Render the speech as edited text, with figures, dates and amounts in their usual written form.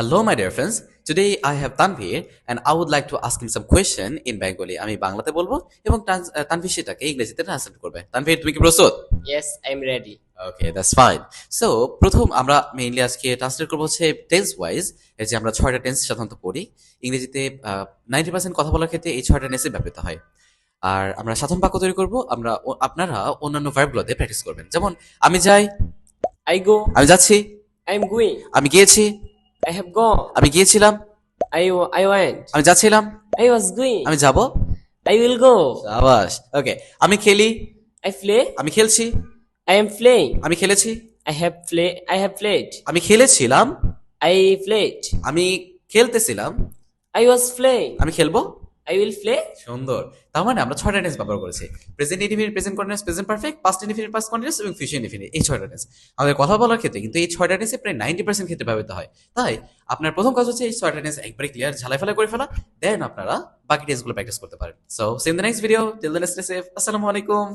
Hello, my dear friends. Today I have Tanvir and I would like to ask him some question in Bengali. আমি বাংলাতে বলবো এবং তানভীর সেটাকে ইংরেজিতে translate করবে। তানভীর তুমি কি প্রস্তুত? Yes, I'm ready. Okay, that's fine. So প্রথম আমরা মেইনলি আজকে ট্রান্সলেট করবো হচ্ছে টেন্স ওয়াইজ। এই যে আমরা ছয়টা টেন্স সাধারণত পড়ি ইংরেজিতে 90% কথা বলার ক্ষেত্রে এই ছয়টা টেন্সে ব্যবহৃত হয়। আর আমরা সাধারণ বাক্য তৈরি করবো, আপনারা অন্যান্য ভার্বগুলোতে প্র্যাকটিস করবেন। যেমন আমি যাই, I go. আমি যাচ্ছি, I'm going. আমি গিয়েছি, I have gone. আমি গিয়েছিলাম, I went. আমি যাচ্ছিলাম, I was going. আমি যাব। I will go. সাবাস। ওকে, আমি খেলি, I play. আমি খেলছি, I am playing. আমি খেলেছি, I have played. আমি খেলেছিলাম, I played. আমি খেলতেছিলাম, I was playing. আমি খেলবো। I will play. সুন্দর। তার মানে আমরা ছয়টা টেন্স ব্যবহার করেছি। Present indefinite, present continuous, present perfect, past indefinite, past continuous এবং ফিউচার ইনডিফিনিট, এই ছয়টা টেন্স। আমাদের কথা বলার ক্ষেত্রে কিন্তু এই ছয়টা টেন্সে প্রায় 90% ক্ষেত্রে ব্যবহৃত হয়। তাই আপনার প্রথম কাজ হচ্ছে এই ছয়টা টেন্স একবারে ক্লিয়ার ঝালাই ফেলা করে ফেলা, দেন আপনারা বাকি টেন্সগুলো প্র্যাকটিস করতে পারেন। So see in the next video, till then stay safe. আসসালামু আলাইকুম।